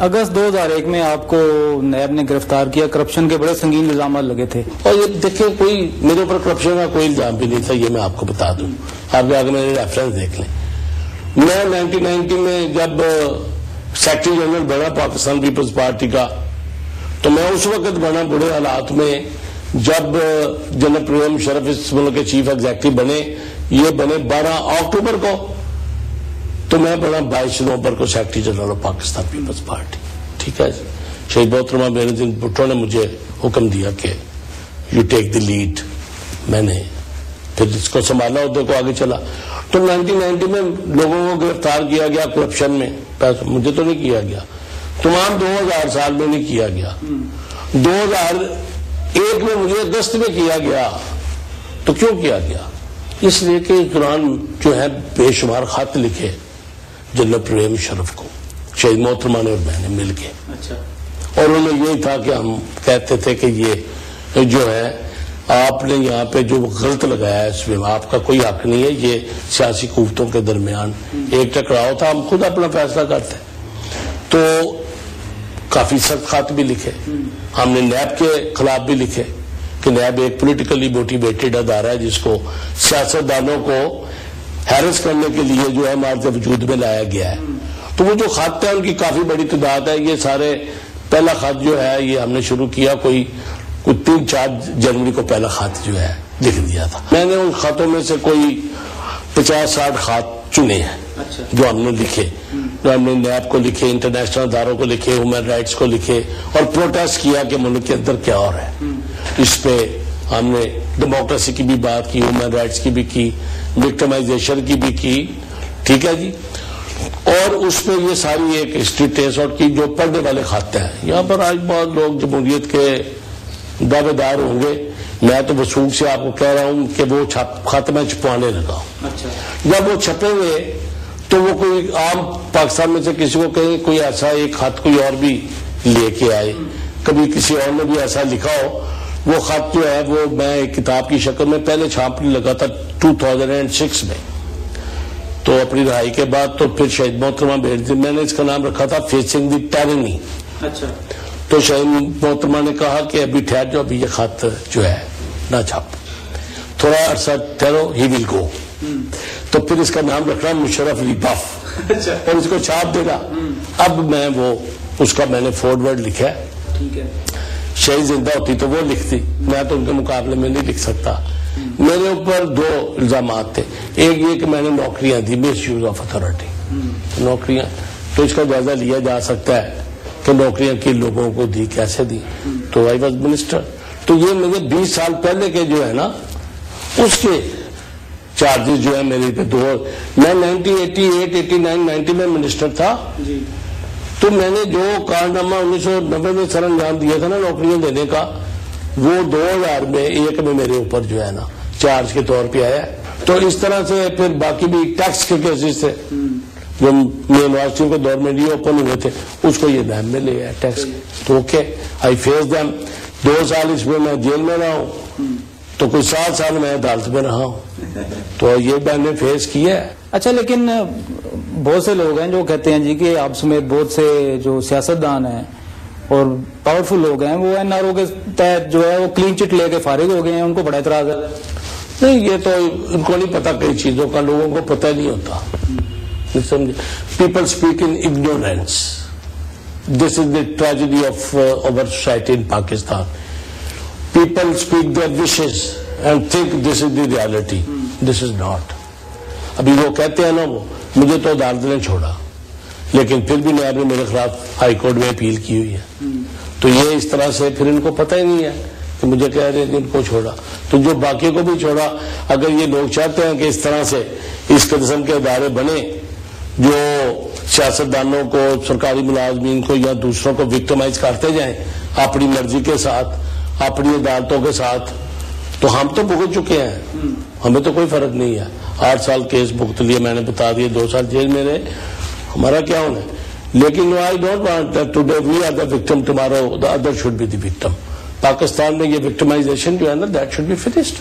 अगस्त 2001 में आपको नैब ने गिरफ्तार किया, करप्शन के बड़े संगीन इल्जाम लगे थे। और ये देखिए, कोई मेरे ऊपर करप्शन का कोई इल्जाम भी नहीं था, ये मैं आपको बता दूं। आप आगे मेरे रेफरेंस देख लें। मैं 1990 में जब सेक्रेटरी जनरल बना पाकिस्तान पीपल्स पार्टी का, तो मैं उस वक्त बना बुरे हालात में, जब जनरल परवेज मुशर्रफ इस मुल्क के चीफ एग्जीक्यूटिव बने। ये बने 12 अक्टूबर को, तो मैं बना 22 नवंबर को secretary general of Pakistan peoples party. ठीक है, शहीद मोहतरमा बेनजीर भुट्टो ने मुझे हुक्म दिया कि यू टेक द लीड। मैंने फिर इसको संभाला, उधर को आगे चला। तो 1990 में लोगों को गिरफ्तार किया गया करप्शन में, मुझे तो नहीं किया गया, तमाम 2000 साल में नहीं किया गया। 2001 में मुझे अगस्त में किया गया। तो क्यों किया गया? इसलिए कि इस दौरान जो है बेशुमार खत लिखे जनरल परवेज मुशर्रफ को, शहीद मोहतरमा ने और मैंने मिलके। अच्छा। और उन्हें यही था कि हम कहते थे कि ये जो है आपने यहाँ पे जो गलत लगाया है, इसमें आपका कोई हक नहीं है, ये सियासी कुव्वतों के दरमियान एक टकराव था, हम खुद अपना फैसला करते। तो काफी सख्त खत भी लिखे, हमने नैब के खिलाफ भी लिखे कि नैब एक पॉलिटिकली मोटिवेटेड अदारा है जिसको सियासतदानों को हैरेस करने के लिए जो है हमारे वजूद में लाया गया है। तो वो जो खत है उनकी काफी बड़ी तादाद है। ये सारे पहला खत जो है ये हमने शुरू किया कोई 3-4 जनवरी को पहला खत जो है लिख दिया था। मैंने उन खतों में से कोई 50-60 खत चुने हैं। अच्छा। जो हमने लिखे, जो हमने नैब को लिखे, इंटरनेशनल अदारों को लिखे, ह्यूमन राइट्स को लिखे और प्रोटेस्ट किया कि मुल्क के अंदर क्या हो रहा है। इस पे हमने डेमोक्रेसी की भी बात की, ह्यूमन राइट्स की भी की, विक्टिमाइजेशन की भी की। ठीक है जी। और उसमें ये सारी एक हिस्ट्री ट्रेस आउट की जो पढ़ने वाले खाते हैं। यहाँ पर आज बहुत लोग जमहूरियत के दावेदार होंगे। मैं तो वसूख से आपको कह रहा हूं कि वो खत में छुपाने लगा। अच्छा। जब वो छपेंगे तो वो कोई आम पाकिस्तान में से किसी को कहीं कोई ऐसा एक खत कोई और भी लेके आए, कभी किसी और ने भी ऐसा लिखा हो। वो खत जो है वो मैं एक किताब की शक्ल में पहले छापने लगा था 2006 में। तो अपनी रिहाई के बाद तो फिर शहीद मोहतरमा बेनजीर, मैंने इसका नाम रखा था फेसिंग द टायरनी। अच्छा। तो शहीद मोहतरमा ने कहा कि अभी ठहर जाओ, अभी ये खत जो है ना छाप, थोड़ा अरसा ठहरो, ही विल गो। तो फिर इसका नाम रखना मुशर्रफ अली बफ। अच्छा। और इसको छाप देगा। अब मैं वो उसका मैंने फॉरवर्ड लिखा है। ठीक है। शहीद जिंदा होती तो वो लिखती, मैं तो उनके मुकाबले में नहीं लिख सकता। मेरे ऊपर 2 इल्जाम थे। एक ये कि मैंने नौकरियां दी, मिस यूज ऑफ अथॉरिटी नौकरियां। तो इसका जायजा लिया जा सकता है कि नौकरियां किन लोगों को दी, कैसे दी। तो आई वॉज मिनिस्टर। तो ये मुझे 20 साल पहले के जो है ना उसके चार्जेस जो है मेरे पे 2। मैं 1988, 89, 90 में मिनिस्टर था जी। तो मैंने जो कारनामा 1990 में सर अंजाम दिया था ना नौकरियां देने का, वो 2001 में मेरे ऊपर जो है ना चार्ज के तौर पे आया। तो इस तरह से फिर बाकी भी टैक्स के केसेस थे जो यूनिवर्सिटियों के दौर में नहीं ओपन हुए थे, उसको ये नैब में ले आया टैक्स। तो ओके, आई फेस देम। 2 साल इसमें मैं जेल में रहा हूँ, तो कोई 7 साल मैं अदालत में रहा हूँ। तो ये मैंने फेस किया है। अच्छा, लेकिन बहुत से लोग हैं जो कहते हैं जी कि आप समेत बहुत से जो सियासतदान हैं और पावरफुल लोग हैं वो एनआरओ के तहत जो है वो क्लीन चिट लेके फारिग हो गए हैं, उनको बड़ा एतराज है। नहीं, ये तो उनको नहीं पता कई चीजों का, लोगों को पता नहीं होता। समझे? People speak in ignorance. This is the tragedy of our society in Pakistan. People speak their wishes and think this is the reality. This is not. अभी वो कहते हैं ना, वो मुझे तो अदालत ने छोड़ा, लेकिन फिर भी नैब ने मेरे खिलाफ हाई कोर्ट में अपील की हुई है। तो ये इस तरह से फिर इनको पता ही नहीं है कि मुझे कह रहे हैं कि इनको छोड़ा, तो जो बाकी को भी छोड़ा। अगर ये लोग चाहते हैं कि इस तरह से इस किस्म के अदारे बने जो सियासतदानों को, सरकारी मुलाजमीन को या दूसरों को विक्टिमाइज करते जाएं अपनी मर्जी के साथ, अपनी अदालतों के साथ, तो हम तो भुगत चुके हैं, हमें तो कोई फर्क नहीं है। 8 साल केस भुगत लिए, मैंने बता दिया, 2 साल जेल में रहे, हमारा क्या होना है। लेकिन I don't want that today we are the victim, tomorrow the other should be the victim. Pakistan में ये विक्टिमाइजेशन जो है ना, दैट शुड बी फिनिश्ड।